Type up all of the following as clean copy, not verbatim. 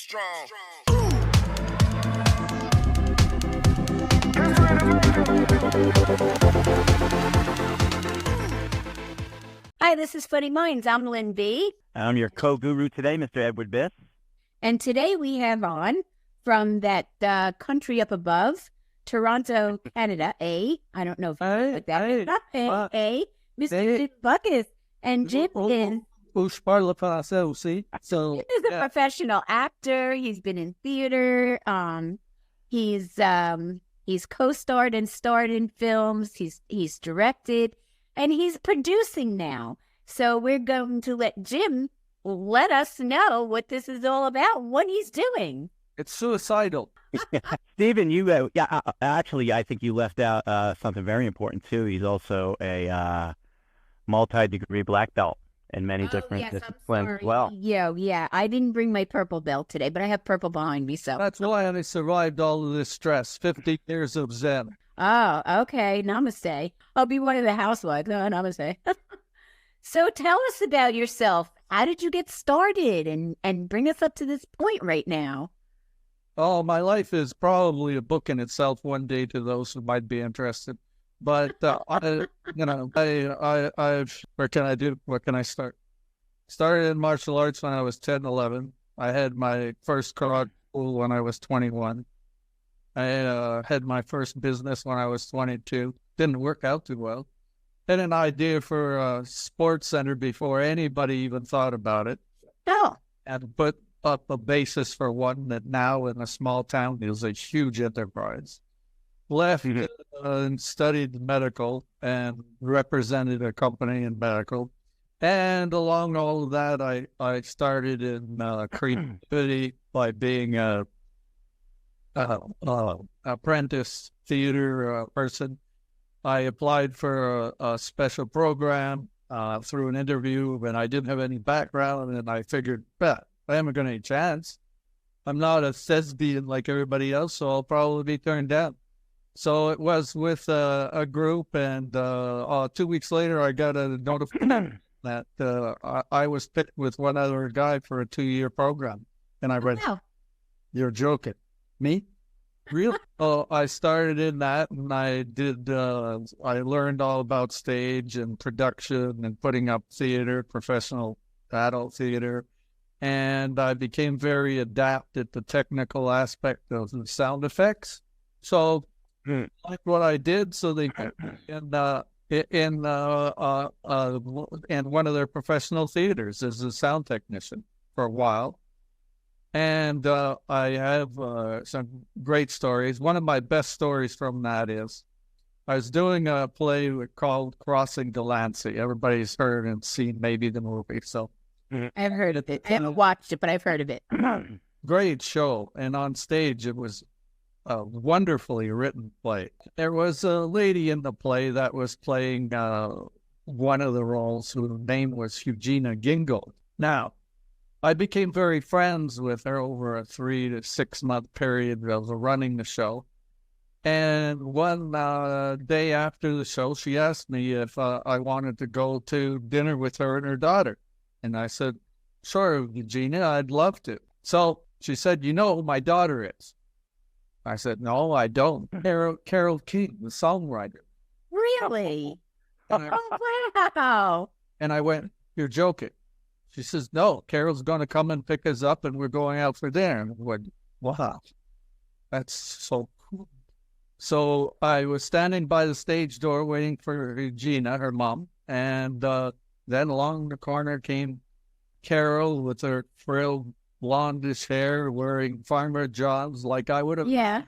strong. Hi, this is Funny Minds. I'm Lynn B. I'm your co-guru today, Mr. Edward Biss. And today we have on from that country up above, Toronto, Canada, I don't know if you like that. Mr. Jim Bockus. And Jim is... Je parle français aussi. So, Jim is a professional actor. He's been in theater. He's co-starred and starred in films. He's directed. And he's producing now. So we're going to let Jim let us know what this is all about, what he's doing. it's suicidal. Stephen, you actually, I think you left out something very important too. He's also a multi-degree black belt in many different disciplines as well. Yeah. I didn't bring my purple belt today, but I have purple behind me, so. That's why I survived all of this stress. 50 years of Zen. Oh, okay. Namaste. I'll be one of the housewives. No, namaste. So tell us about yourself. How did you get started and bring us up to this point right now? Oh, my life is probably a book in itself one day to those who might be interested. But, where can I start? Started in martial arts when I was 10, 11. I had my first karate school when I was 21. I had my first business when I was 22. Didn't work out too well. Had an idea for a sports center before anybody even thought about it. Oh. And put up a basis for one that now in a small town is a huge enterprise. Left and studied medical and represented a company in medical. And along all of that, I started in creativity by being a apprentice theater person. I applied for a special program through an interview, and I didn't have any background, and I figured, I haven't got any chance. I'm not a thespian like everybody else, so I'll probably be turned down. So it was with a group, and 2 weeks later, I got a notification that I was picked with one other guy for a 2-year program. And I read, You're joking. Me? Really? I started in that, and I learned all about stage and production and putting up theater, professional adult theater. And I became very adept at the technical aspect of the sound effects. So, like what I did, so they in one of their professional theaters as a sound technician for a while. And I have some great stories. One of my best stories from that is I was doing a play called Crossing Delancey. Everybody's heard and seen maybe the movie. So I've heard of it. I haven't watched it, but I've heard of it. Great show. And on stage, it was a wonderfully written play. There was a lady in the play that was playing one of the roles whose name was Eugenia Gingold. Now, I became very friends with her over a 3 to 6 month period of running the show. And one day after the show, she asked me if I wanted to go to dinner with her and her daughter. And I said, sure, Eugenia, I'd love to. So she said, you know who my daughter is? I said, no, I don't. Carol King, the songwriter. Really? Wow. And I went, you're joking. She says, no, Carol's going to come and pick us up, and we're going out for dinner. And I went, wow, that's so cool. So I was standing by the stage door waiting for Regina, her mom, and then along the corner came Carol with her frilled blondish hair, wearing Farmer John's like I would have. Yeah.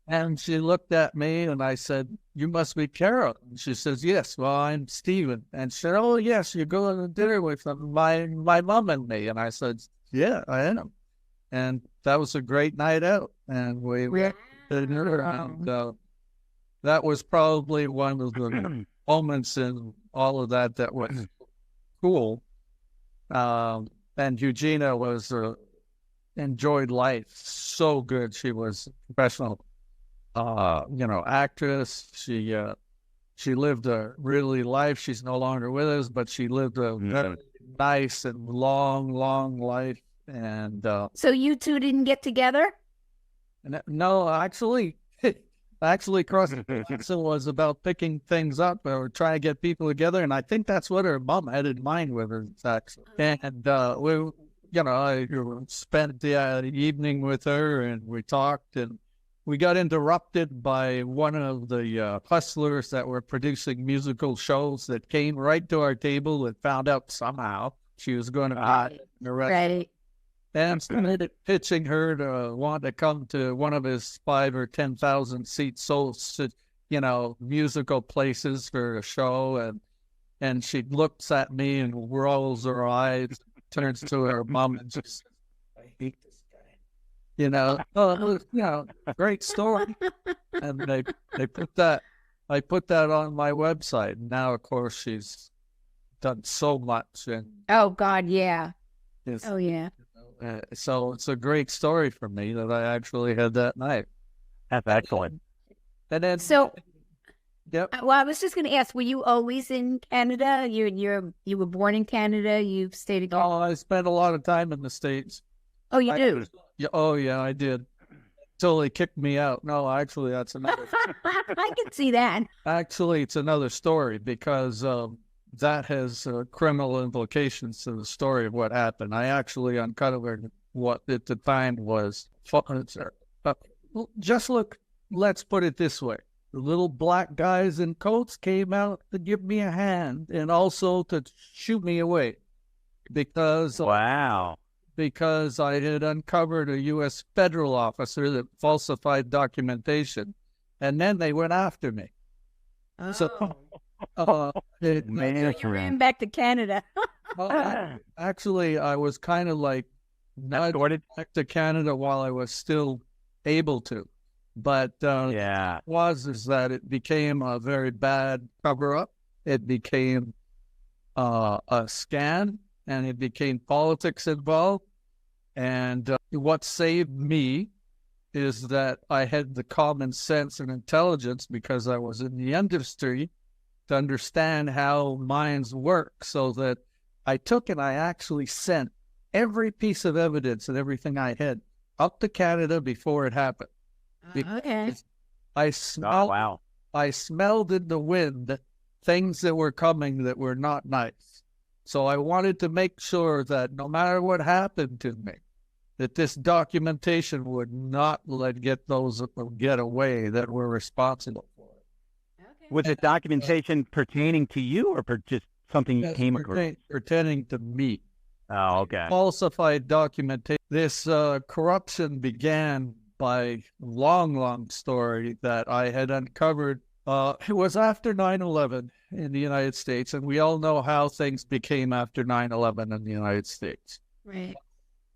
And she looked at me, and I said, you must be Carol. And she says, yes, well, I'm Stephen. And she said, oh, yes, you're going to dinner with my mom and me. And I said, yeah, I am. And that was a great night out. And we went to dinner. And that was probably one of the moments in all of that was cool. And Eugenia enjoyed life so good. She was a professional, actress. She lived a really life. She's no longer with us, but she lived a very nice and long life. And so you two didn't get together? No, actually, cross-council was about picking things up or trying to get people together, and I think that's what her mom had in mind with her, actually. And I spent the evening with her, and we talked, and we got interrupted by one of the hustlers that were producing musical shows that came right to our table and found out somehow she was going to be arrested. Right. And started pitching her to want to come to one of his 5,000 or 10,000 seat musical places for a show. And she looks at me and rolls her eyes, turns to her mom and just, I hate this guy. Great story. And I put that on my website. And now, of course, she's done so much. And oh God, yeah. Oh yeah. So it's a great story for me that I actually had that night. That's excellent. And then, yep. Well, I was just going to ask: were you always in Canada? You were born in Canada. You've stayed in Canada? Oh, I spent a lot of time in the States. Oh, you do? Yeah, I did. Until they kicked me out. No, actually, that's another. I can see that. Actually, it's another story because that has criminal implications to the story of what happened. I actually uncovered what at the time was. Let's put it this way. The little black guys in coats came out to give me a hand and also to shoot me away because wow. Because I had uncovered a U.S. federal officer that falsified documentation, and then they went after me. Oh. So you ran back to Canada. Actually, I was kind of like not back to Canada while I was still able to. But is that it became a very bad cover-up. It became a scam, and it became politics involved. And what saved me is that I had the common sense and intelligence because I was in the industry to understand how minds work, so that I took and I actually sent every piece of evidence and everything I had up to Canada before it happened. Okay. I smelled in the wind things that were coming that were not nice. So I wanted to make sure that no matter what happened to me, that this documentation would not get those get away that were responsible for it. Okay. Was it documentation pertaining to you or just something you came across? Pertaining to me. Oh, okay. Falsified documentation. This corruption began by long story that I had uncovered. It was after 9/11 in the United States, and we all know how things became after 9/11 in the United States. Right.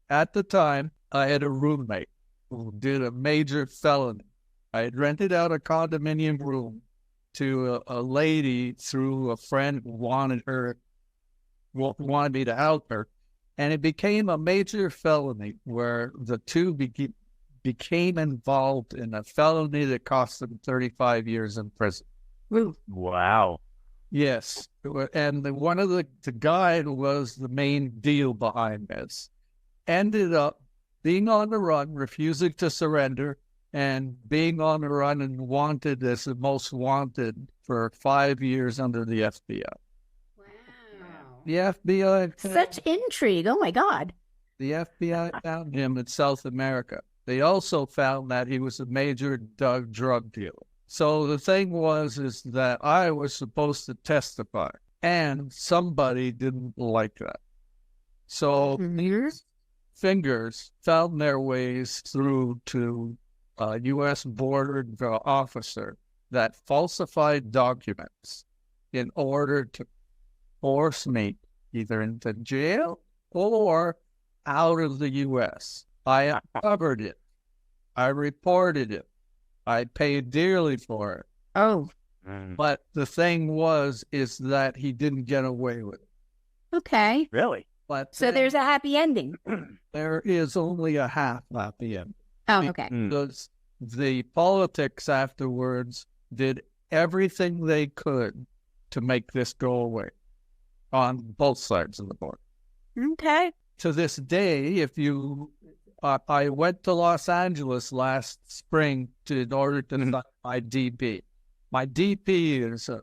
At the time, I had a roommate who did a major felony. I had rented out a condominium room to a lady through a friend who wanted me to help her, and it became a major felony where the two became involved in a felony that cost them 35 years in prison. Wow. Yes. And one of the guy who was the main deal behind this ended up being on the run, refusing to surrender, and being on the run and wanted as the most wanted for 5 years under the FBI. Wow. The FBI... Such intrigue. Oh, my God. The FBI found him in South America. They also found that he was a major drug dealer. So the thing is that I was supposed to testify, and somebody didn't like that. So these fingers found their ways through to a U.S. border officer that falsified documents in order to force me either into jail or out of the U.S. I uncovered it. I reported it. I paid dearly for it. Oh. But the thing is that he didn't get away with it. Okay. Really? But so there's a happy ending. There is only a half happy ending. Oh, okay. Because the politics afterwards did everything they could to make this go away on both sides of the border. Okay. to this day, if you, I went to Los Angeles last spring in order to sign my DP. My DP is a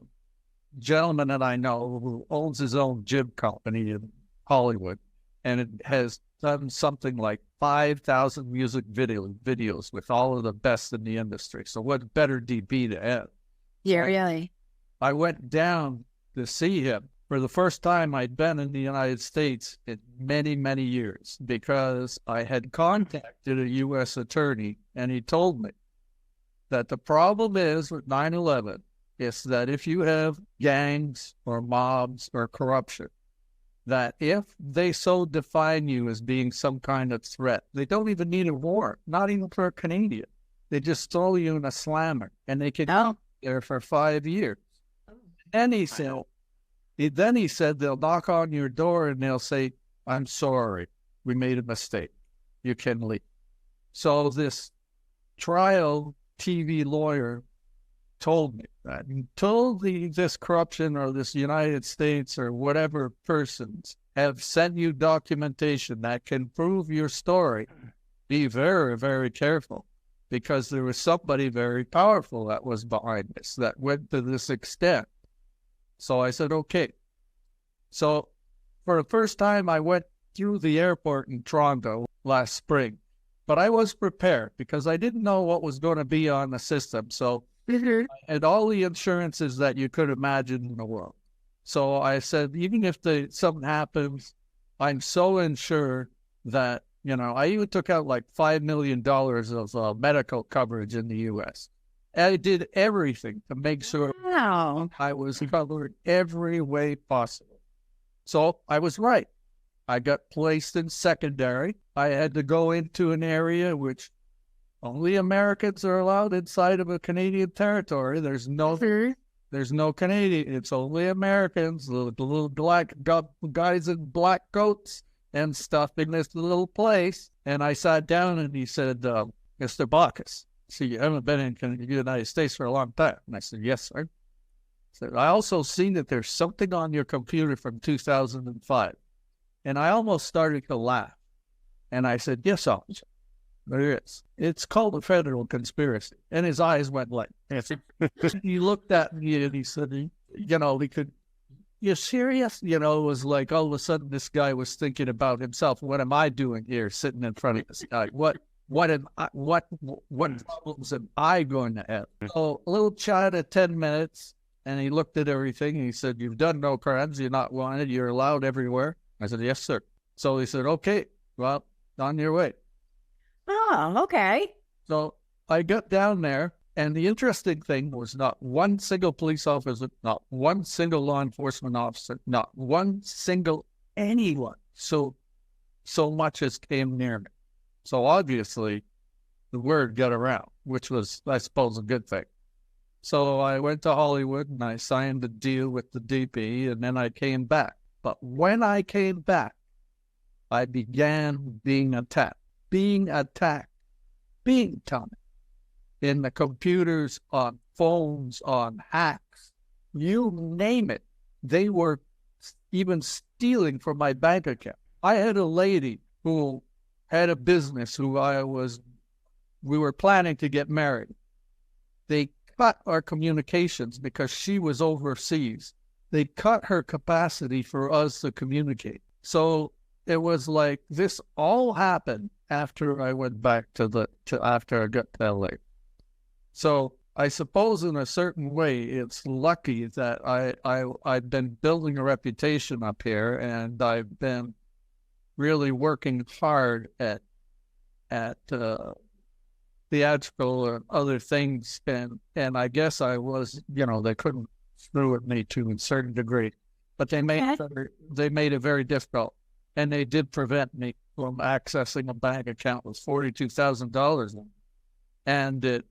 gentleman that I know who owns his own gym company in Hollywood, and it has done something like 5,000 music videos with all of the best in the industry. So what better DP to have? Yeah, really. I went down to see him for the first time I'd been in the United States in many, many years, because I had contacted a U.S. attorney, and he told me that the problem is with 9/11 is that if you have gangs or mobs or corruption, that if they so define you as being some kind of threat, they don't even need a warrant, not even for a Canadian. They just throw you in a slammer, and they can be there for 5 years. And he said, they'll knock on your door and they'll say, "I'm sorry, we made a mistake. You can leave." So this trial TV lawyer told me that until this corruption or this United States or whatever persons have sent you documentation that can prove your story, be very, very careful, because there was somebody very powerful that was behind this, that went to this extent. So I said, okay. So for the first time, I went through the airport in Toronto last spring, but I was prepared because I didn't know what was going to be on the system. So I had all the insurances that you could imagine in the world. So I said, even if something happens, I'm so insured that, I even took out like $5 million of medical coverage in the U.S. I did everything to make sure I was covered every way possible. So I was right. I got placed in secondary. I had to go into an area which only Americans are allowed inside of a Canadian territory. There's no Canadian. It's only Americans, the little black guys in black coats and stuff in this little place. And I sat down and he said, "Mr. Bockus, so you haven't been in the United States for a long time." And I said, "Yes, sir." He said, "I also seen that there's something on your computer from 2005. And I almost started to laugh. And I said, "Yes, officer, there is. It's called a federal conspiracy." And his eyes went like this. He looked at me and he said, "You're serious?" It was like all of a sudden this guy was thinking about himself. What am I doing here sitting in front of this guy? What problems am I going to have? So a little chat at 10 minutes, and he looked at everything and he said, "You've done no crimes. You're not wanted. You're allowed everywhere." I said, "Yes, sir." So he said, "Okay, well, on your way." Oh, okay. So I got down there, and the interesting thing was not one single police officer, not one single law enforcement officer, not one single anyone so much as came near me. So obviously the word got around, which was, I suppose, a good thing. So I went to Hollywood and I signed a deal with the DP, and then I came back. But when I came back, I began being attacked, big time, in the computers, on phones, on hacks, you name it. They were even stealing from my bank account. I had a lady who had a business we were planning to get married. They cut our communications because she was overseas. They cut her capacity for us to communicate. So it was like this all happened after I went back after I got to LA. So I suppose in a certain way it's lucky that I've been building a reputation up here, and I've been really working hard at theatrical and other things, and I guess I was, they couldn't screw with me to a certain degree, but they made it very difficult, and they did prevent me from accessing a bank account with $42,000, and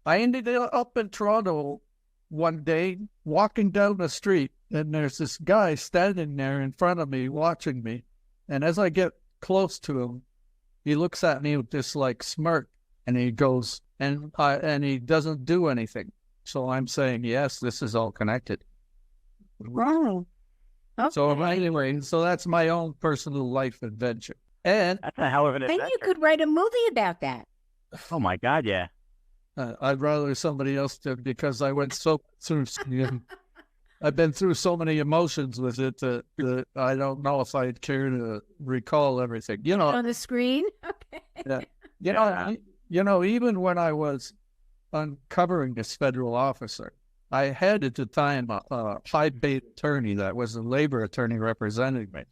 I ended up in Toronto one day walking down the street, and there's this guy standing there in front of me watching me, and as I get close to him, he looks at me with this like smirk, and he goes, and he doesn't do anything. So I'm saying, yes, this is all connected. Wow. Okay. So anyway, so that's my own personal life adventure. And That's a hell of an Then adventure. you could write a movie about that. Oh my God, yeah. I'd rather somebody else did, because I went through. I've been through so many emotions with it that I don't know if I'd care to recall everything. On the screen. Okay. Even when I was uncovering this federal officer, I had at the time a high-paid attorney that was a labor attorney representing me.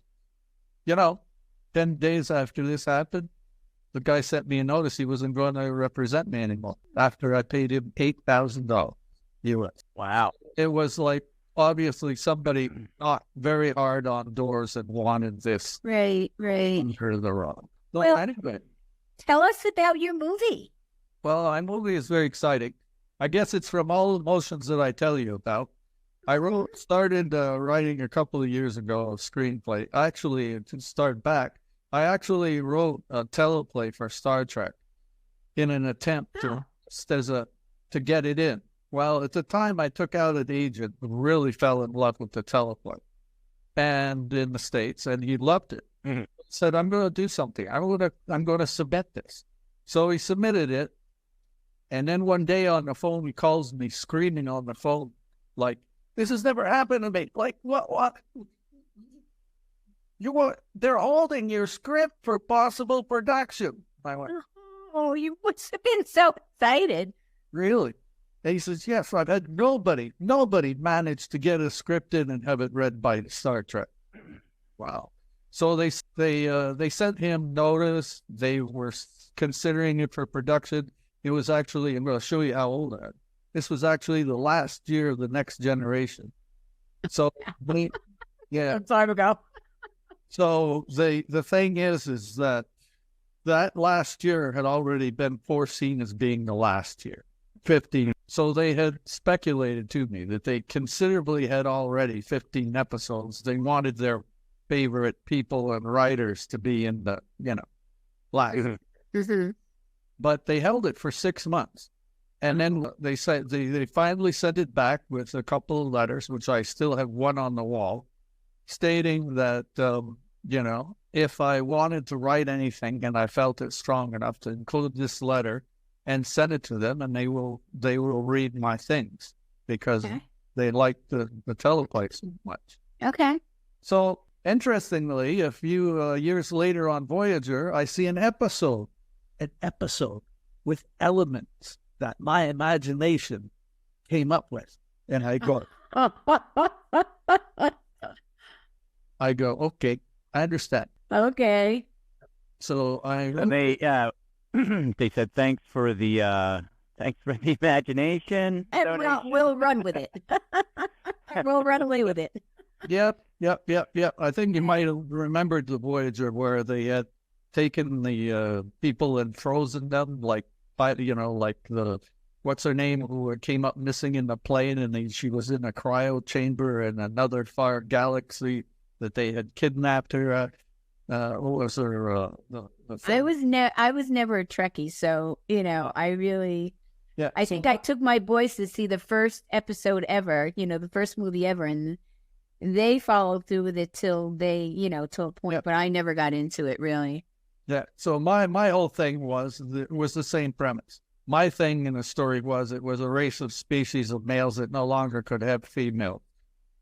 10 days after this happened, the guy sent me a notice he wasn't going to represent me anymore after I paid him $8,000 US. Wow. It was like, obviously somebody not very hard on doors and wanted this Right. under the rug. Well, Anyway, tell us about your movie. well, my movie is very exciting. I guess it's from all the emotions that I tell you about. I started writing a couple of years ago a screenplay. Actually, to start back, I actually wrote a teleplay for Star Trek in an attempt to get it in. Well, at the time, I took out an agent who really fell in love with the teleplay, and in the States, and he loved it. Mm-hmm. Said, "I'm going to do something. I'm going to submit this." So he submitted it, and then one day on the phone, he calls me screaming on the phone, like, "This has never happened to me. Like, what? They're holding your script for possible production." I went, "Oh, you must have been so excited." "Really?" And he says, "Yes, I've had nobody managed to get a script in and have it read by Star Trek." Wow. So they sent him notice. They were considering it for production. It was actually, I'm going to show you how old I am. This was actually the last year of The Next Generation. So, Some time ago. So the thing is that last year had already been foreseen as being the last year, 15. So they had speculated to me that they considerably had already 15 episodes. They wanted their favorite people and writers to be in the, last. Mm-hmm. But they held it for 6 months. And then they said they finally sent it back with a couple of letters, which I still have one on the wall, stating that, if I wanted to write anything and I felt it strong enough to include this letter and send it to them, and they will read my things because they like the teleplay so much. Okay. So interestingly, a few years later on Voyager, I see an episode with elements that my imagination came up with, and I go, okay, I understand. Okay. So they said thanks for the imagination. And we'll run with it. We'll run away with it. Yep. I think you might have remembered the Voyager where they had taken the people and frozen them, like the what's her name who came up missing in the plane, and she was in a cryo chamber in another far galaxy that they had kidnapped her at. What was her? I was never a Trekkie, so I really. Yeah. I think I took my boys to see the first episode ever, the first movie ever, and they followed through with it till till a point, but I never got into it really. Yeah. So my whole thing was the same premise. My thing in the story was it was a race of species of males that no longer could have female.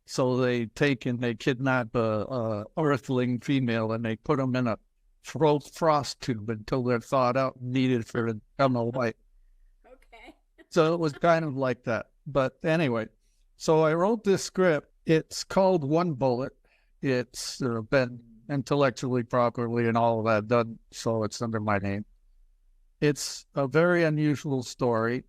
So they kidnap a earthling female and they put them in a frost tube until they're thawed out and needed for to become a wife. Okay. So it was kind of like that. But anyway, so I wrote this script. It's called One Bullet. It's been intellectually properly and all of that done, so it's under my name. It's a very unusual story.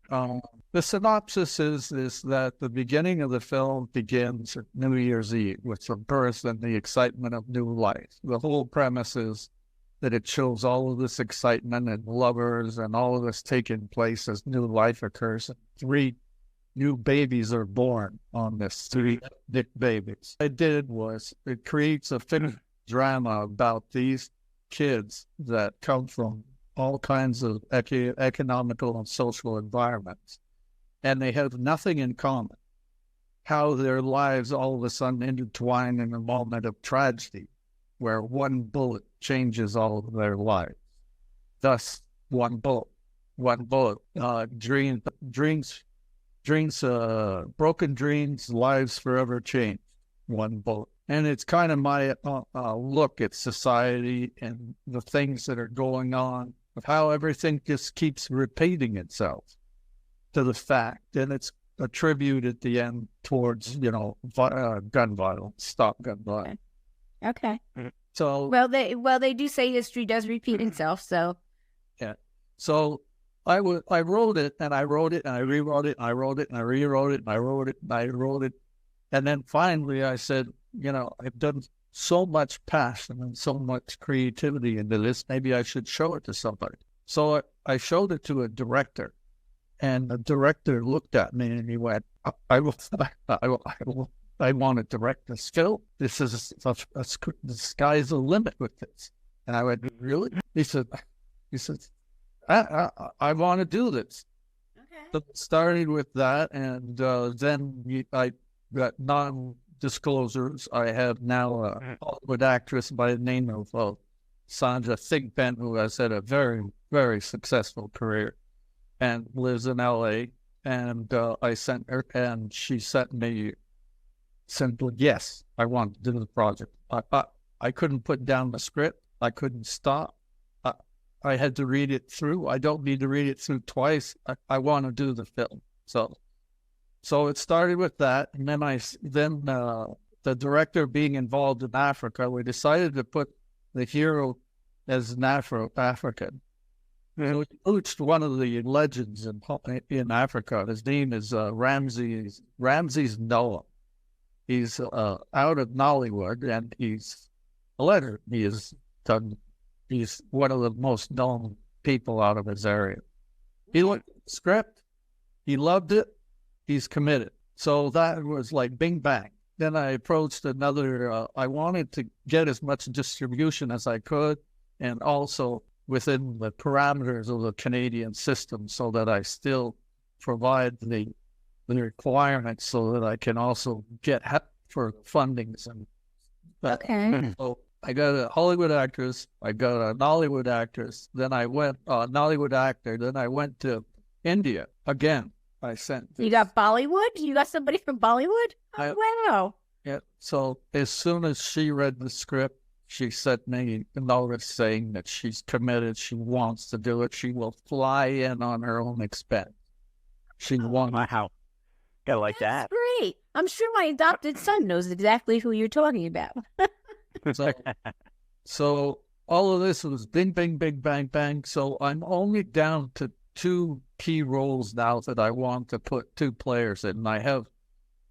The synopsis is that the beginning of the film begins at New Year's Eve with the birth and the excitement of new life. The whole premise is that it shows all of this excitement and lovers and all of this taking place as new life occurs. 3 new babies are born on this, 3 babies. What I did was it creates a fiction drama about these kids that come from all kinds of economical and social environments, and they have nothing in common. how their lives all of a sudden intertwine in a moment of tragedy, where one bullet changes all of their lives. Thus, one bullet, broken dreams, lives forever changed. One bullet. And it's kind of my look at society and the things that are going on, of how everything just keeps repeating itself to the fact. And it's a tribute at the end towards, gun violence, stop gun violence. Okay. So they do say history does repeat itself. So yeah. So I wrote it and I wrote it and I rewrote it and I wrote it and I rewrote it and I wrote it and I wrote it. And then finally I said, I've done so much passion and so much creativity into this. Maybe I should show it to somebody. So I showed it to a director, and the director looked at me and he went, I want to direct this film. This is the sky's the limit with this. And I went, really? He said, I want to do this. Okay. So it started with that, and then I got non-disclosures. I have now a Hollywood actress by the name of Sandra Thigpen, who has had a very, very successful career and lives in L.A. And I sent her, and she sent me simply, yes, I want to do the project. I couldn't put down the script. I couldn't stop. I had to read it through. I don't need to read it through twice. I want to do the film. So it started with that, and then the director being involved in Africa, we decided to put the hero as an African. So we poached one of the legends in Africa. His name is Ramses Noah. He's out of Nollywood, and he's a legend. He's one of the most known people out of his area. He looked at the script. He loved it. He's committed. So that was like bing bang. Then I approached another. I wanted to get as much distribution as I could, and also within the parameters of the Canadian system, so that I still provide the requirements, so that I can also get help for fundings. And okay. So I got a Hollywood actress. I got a Nollywood actress. Then I went Nollywood actor. Then I went to India again. I sent. You got Bollywood? You got somebody from Bollywood? Oh, wow. Yeah. So as soon as she read the script, she sent me a notice saying that she's committed. She wants to do it. She will fly in on her own expense. She wants. Wow. Gotta like That's that. great. I'm sure my adopted son knows exactly who you're talking about. So all of this was bing, bing, bing, bang, bang. So I'm only down to 2 key roles now that I want to put 2 players in. And I have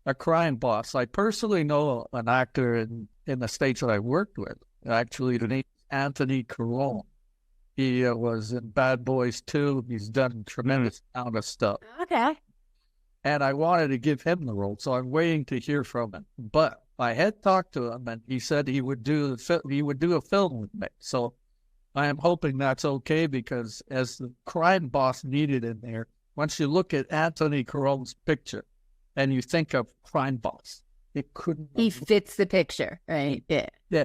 a crime boss. I personally know an actor in the States that I worked with. Actually, the name is Anthony Caron. He was in Bad Boys 2. He's done a tremendous amount of stuff. Okay. And I wanted to give him the role, so I'm waiting to hear from him. But I had talked to him, and he said he would do a film with me. So I am hoping that's okay, because as the crime boss needed in there, once you look at Anthony Caron's picture and you think of crime boss, it couldn't. He fits the picture, right? Yeah. Yeah.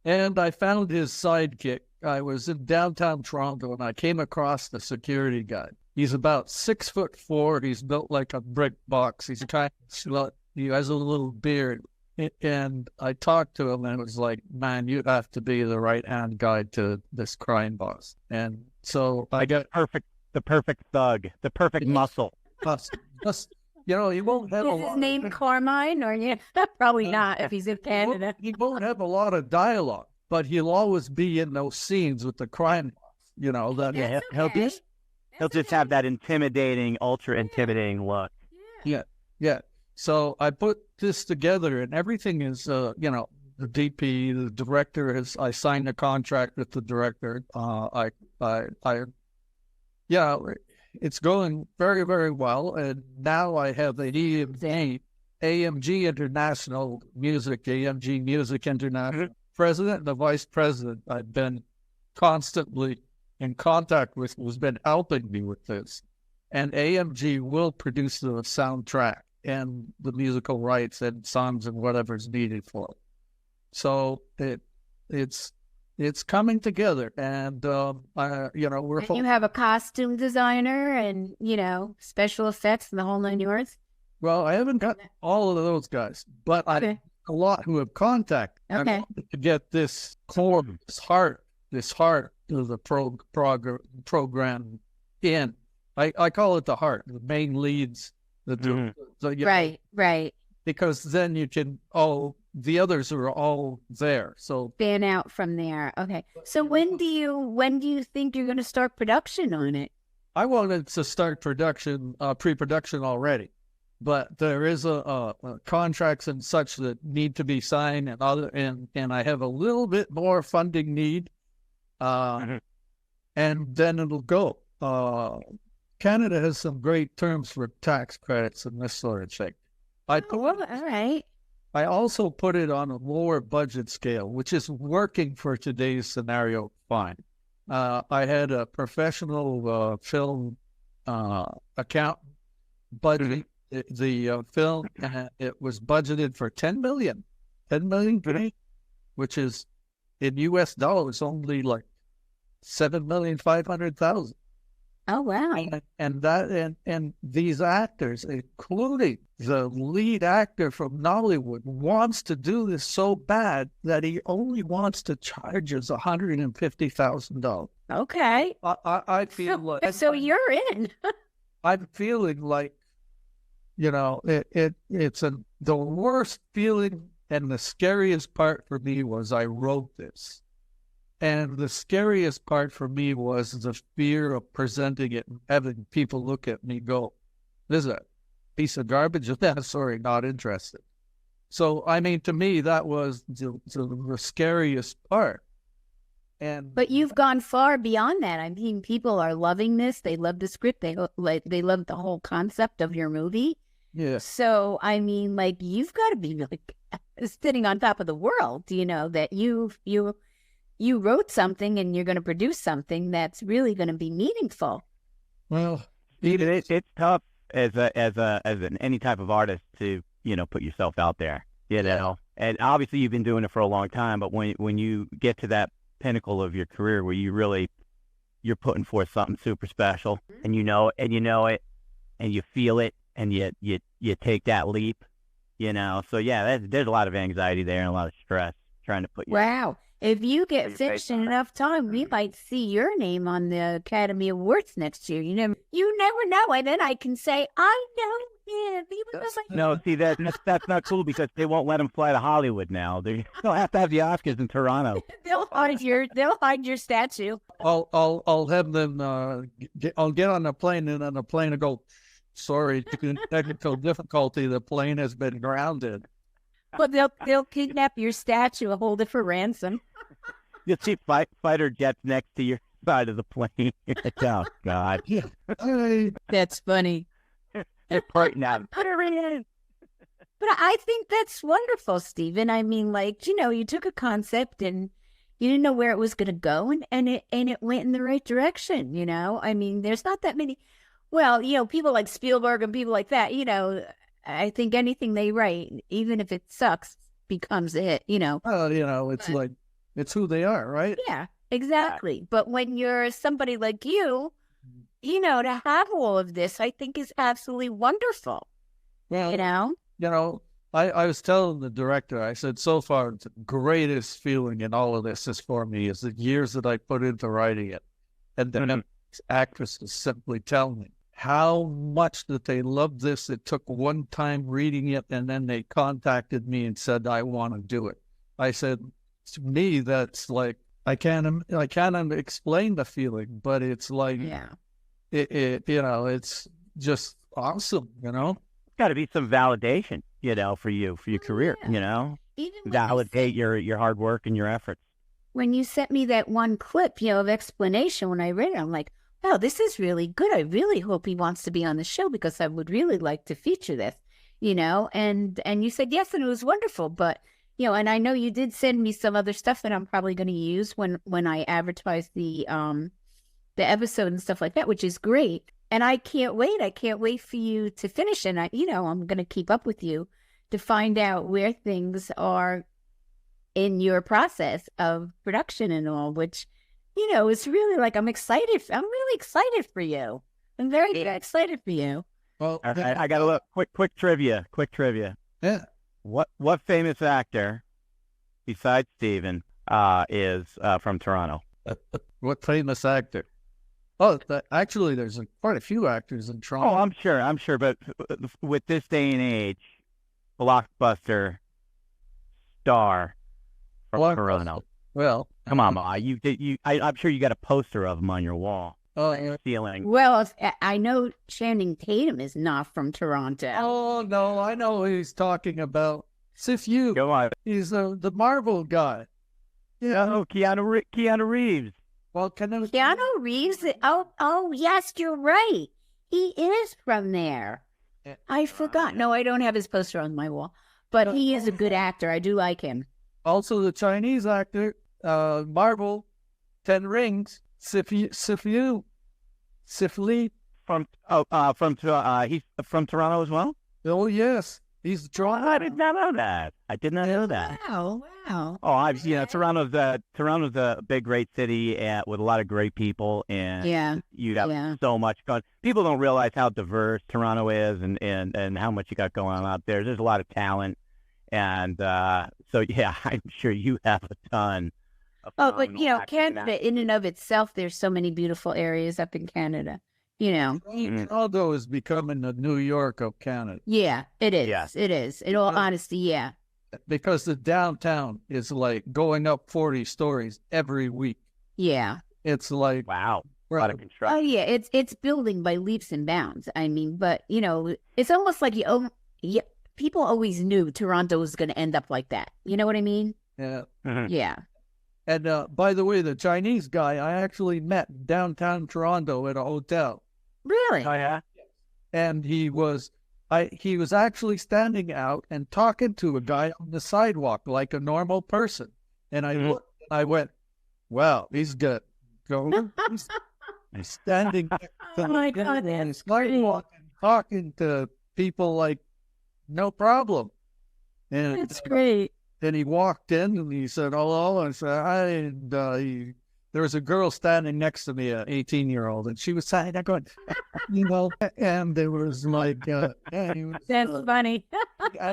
And I found his sidekick. I was in downtown Toronto, and I came across the security guy. He's about 6'4". He's built like a brick box. He's kind of slut. He has a little beard. And I talked to him, and it was like, man, you have to be the right-hand guy to this crime boss. And so I got the perfect thug, the perfect muscle. He won't have Is his name Carmine, or probably not if he's in Canada. He won't have a lot of dialogue, but he'll always be in those scenes with the crime boss. He'll just have that intimidating, ultra intimidating look. Yeah. So I put this together, and everything is, the DP, the director I signed a contract with the director. It's going very, very well. And now I have the AMG International Music, AMG Music International president and the vice president. I've been constantly in contact with, who's been helping me with this. And AMG will produce the soundtrack. and the musical rights and songs and whatever's needed for it. So it's coming together, and we're And you have a costume designer and, special effects and the whole nine yards? Well, I haven't got all of those guys, but I a lot who have contacted. Okay. I wanted to get this core, this heart of the program in. I call it the heart, the main leads. Right. Because then you can the others are all there. So fan out from there. Okay. So when do you think you're going to start production on it? I wanted to start production, pre-production already, but there is a contracts and such that need to be signed, and I have a little bit more funding need, and then it'll go. Canada has some great terms for tax credits and this sort of thing. All right. I also put it on a lower budget scale, which is working for today's scenario fine. I had a professional film accountant budget the film. It was budgeted for $10 million, which is in U.S. dollars only like $7,500,000. Oh wow! And these actors, including the lead actor from Nollywood, wants to do this so bad that he only wants to charge us $150,000. Okay. I feel so you're in. I'm feeling like, it's the worst feeling, and the scariest part for me was I wrote this. And the scariest part for me was the fear of presenting it and having people look at me and go, "This is a piece of garbage." Sorry, not interested. So, I mean, to me, that was the scariest part. But you've gone far beyond that. I mean, people are loving this. They love the script. They love the whole concept of your movie. Yeah. So, I mean, like, you've got to be like sitting on top of the world, that you wrote something and you're going to produce something that's really going to be meaningful. Well, it's tough as any type of artist to, put yourself out there, and obviously you've been doing it for a long time, but when you get to that pinnacle of your career where you're putting forth something super special, and you know it and you feel it, and you take that leap, so yeah, there's a lot of anxiety there and a lot of stress trying to put Wow. If you get finished in enough time, we might see your name on the Academy Awards next year. You never know. And then I can say, I know him. He was No, see, that's not cool, because they won't let him fly to Hollywood now. They'll have to have the Oscars in Toronto. They'll hide your statue. I'll have them. I'll get on the plane, and on the plane I go, "Sorry, technical difficulty. The plane has been grounded." But they'll kidnap your statue and hold it for ransom. You'll see fighter jets next to your side of the plane. Oh, God. That's funny. Right now. Put her in. But I think that's wonderful, Stephen. I mean, like, you took a concept and you didn't know where it was going to go, and it went in the right direction, I mean, there's not that many. Well, people like Spielberg and people like that, I think anything they write, even if it sucks, becomes a hit, Well, it's who they are, right? Yeah, exactly. But when you're somebody like you, to have all of this, I think is absolutely wonderful. Well, I was telling the director, I said, so far, the greatest feeling in all of this is for me is the years that I put into writing it. And then actresses simply tell me how much that they loved this. It took one time reading it, and then they contacted me and said, "I want to do it." I said, to me, that's like, I can't explain the feeling, but it's like, it's just awesome, It's got to be some validation, for your career, Even validate your hard work and your efforts. When you sent me that one clip, of explanation, when I read it, I'm like, wow, this is really good. I really hope he wants to be on the show, because I would really like to feature this, and you said yes, and it was wonderful. But, and I know you did send me some other stuff that I'm probably going to use when I advertise the episode and stuff like that, which is great. And I can't wait. I can't wait for you to finish. And I'm going to keep up with you to find out where things are in your process of production and all, which, it's really like, I'm excited. I'm really excited for you. I'm very excited for you. Well, I got a look. Quick trivia. Yeah. What famous actor besides Steven is from Toronto? What famous actor? Oh, actually, there's quite a few actors in Toronto. Oh, I'm sure. But with this day and age, blockbuster star from Toronto. Well, Come on, Ma. I'm sure you got a poster of him on your wall. Oh, yeah. Ceiling. Well, I know Channing Tatum is not from Toronto. Oh, no, I know who he's talking about. Sif Yu. Go on. He's the Marvel guy. Yeah. Oh, Keanu Reeves. Well, Keanu Reeves? Oh, yes, you're right. He is from there. I forgot. No, I don't have his poster on my wall. But he is a good actor. I do like him. Also, the Chinese actor, Marvel, 10 Rings, Sif Li. He's from Toronto as well. Oh, yes. He's Toronto. I did not know that. Wow. Oh, Toronto's a big, great city with a lot of great people, and you have so much going. People don't realize how diverse Toronto is, and how much you got going on out there. There's a lot of talent, and so yeah, I'm sure you have a ton. But Canada, in and of itself, there's so many beautiful areas up in Canada. Toronto is becoming the New York of Canada. Yeah, it is. Yeah. It is. In all honesty, yeah. Because the downtown is like going up 40 stories every week. Yeah. It's like, wow, a lot of construction. Oh yeah, it's building by leaps and bounds. I mean, but it's almost like people always knew Toronto was going to end up like that. You know what I mean? Yeah. Mm-hmm. Yeah. And by the way, the Chinese guy I actually met downtown Toronto at a hotel. Really? Oh yeah. And he was actually standing out and talking to a guy on the sidewalk like a normal person. And I looked, I went, "Wow, he's good." He's standing Oh my God, on the sidewalk and talking to people like no problem. And That's great. then he walked in and he said hello and said hi. And there was a girl standing next to me, an 18-year-old, and she was saying, "I'm going," and there was like, That's funny.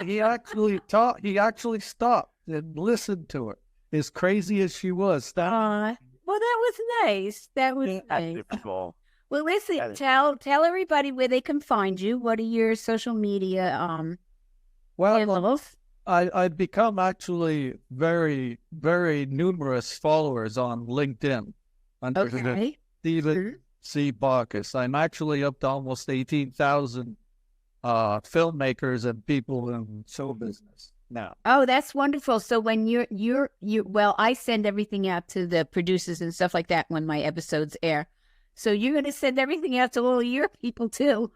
he actually stopped and listened to her, as crazy as she was. Well, that was nice. That was That's nice. super cool. Well, listen, tell everybody where they can find you. What are your social media handles? I've become actually very, very numerous followers on LinkedIn. Under Okay. Steven C. Bockus. I'm actually up to almost 18,000 filmmakers and people in show business now. Oh, that's wonderful. So when well, I send everything out to the producers and stuff like that when my episodes air. So you're going to send everything out to all your people too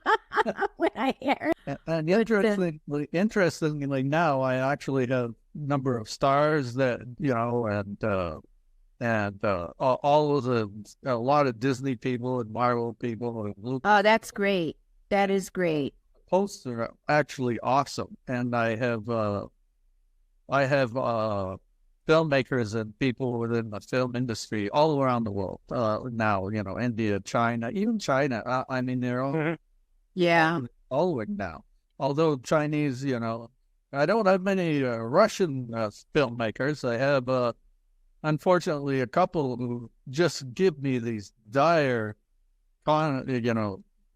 when I air. And interestingly, now I actually have a number of stars that all of a lot of Disney people and Marvel people. Oh, that's great. That is great. Posts are actually awesome, and I have filmmakers and people within the film industry all around the world now. India, China, even China. I mean, they're all following now. Although Chinese, I don't have many Russian filmmakers. I have, unfortunately, a couple who just give me these dire,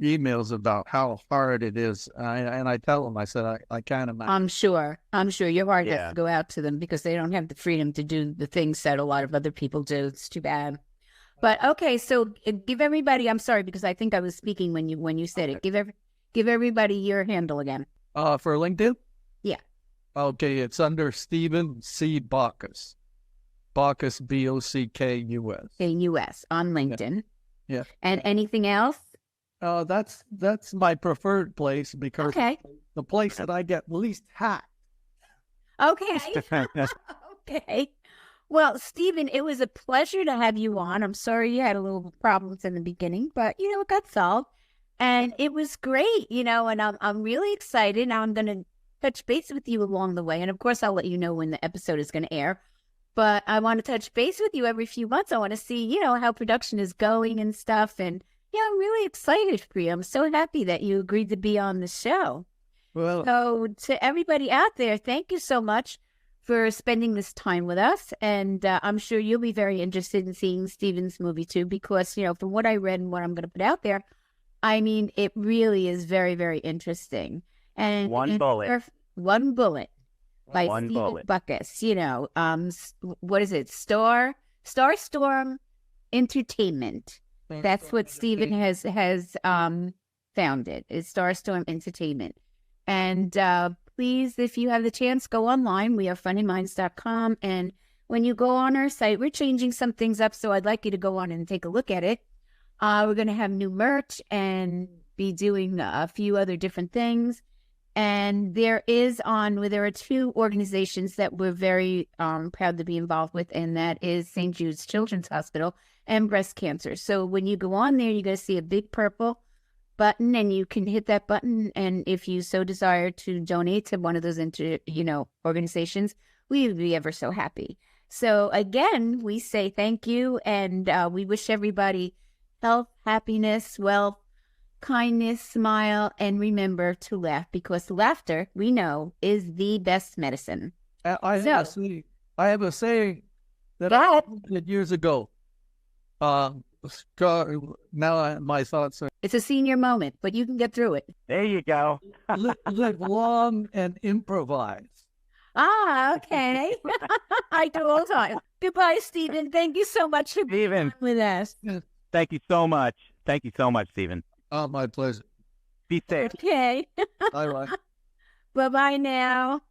emails about how hard it is. And I tell them, I said, I can't imagine. I'm sure your heart has to go out to them because they don't have the freedom to do the things that a lot of other people do. It's too bad. But okay, so give everybody, I'm sorry, because I think I was speaking when you said it. Give everybody your handle again. For LinkedIn? Yeah. Okay, it's under Steven C. Bockus. Bockus, Bockus. U.S. on LinkedIn. Yeah. And anything else? That's my preferred place because the place that I get least hacked. Okay. Okay. Well, Steven, it was a pleasure to have you on. I'm sorry you had a little problems in the beginning, but it got solved. And it was great, you know, and I'm really excited. Now I'm going to touch base with you along the way. And of course, I'll let you know when the episode is going to air. But I want to touch base with you every few months. I want to see, you know, how production is going and stuff. And yeah, I'm really excited for you. I'm so happy that you agreed to be on the show. Well, So to everybody out there, thank you so much for spending this time with us. And I'm sure you'll be very interested in seeing Steven's movie too, because, you know, from what I read and what I'm going to put out there, I mean, it really is very, very interesting. And One bullet. One bullet by One Stephen bullet. Bockus. You know, what is it? Starstorm Entertainment. That's what Stephen has founded, is Starstorm Entertainment. And please, if you have the chance, go online. We are funnyminds.com. And when you go on our site, we're changing some things up. So I'd like you to go on and take a look at it. We're going to have new merch and be doing a few other different things. And there are two organizations that we're very proud to be involved with, and that is St. Jude's Children's Hospital and breast cancer. So when you go on there, you're going to see a big purple button, and you can hit that button. And if you so desire to donate to one of those organizations, we would be ever so happy. So again, we say thank you, and we wish everybody health, happiness, wealth, kindness, smile, and remember to laugh, because laughter, we know, is the best medicine. I have a saying that I did years ago. Now my thoughts are: It's a senior moment, but you can get through it. There you go. live long and improvise. Ah, okay. I do all the time. Goodbye, Stephen. Thank you so much for being Stephen, on with us. thank you so much. Thank you so much, Stephen. Oh, my pleasure. Be safe. Okay. Bye-bye. Bye-bye now.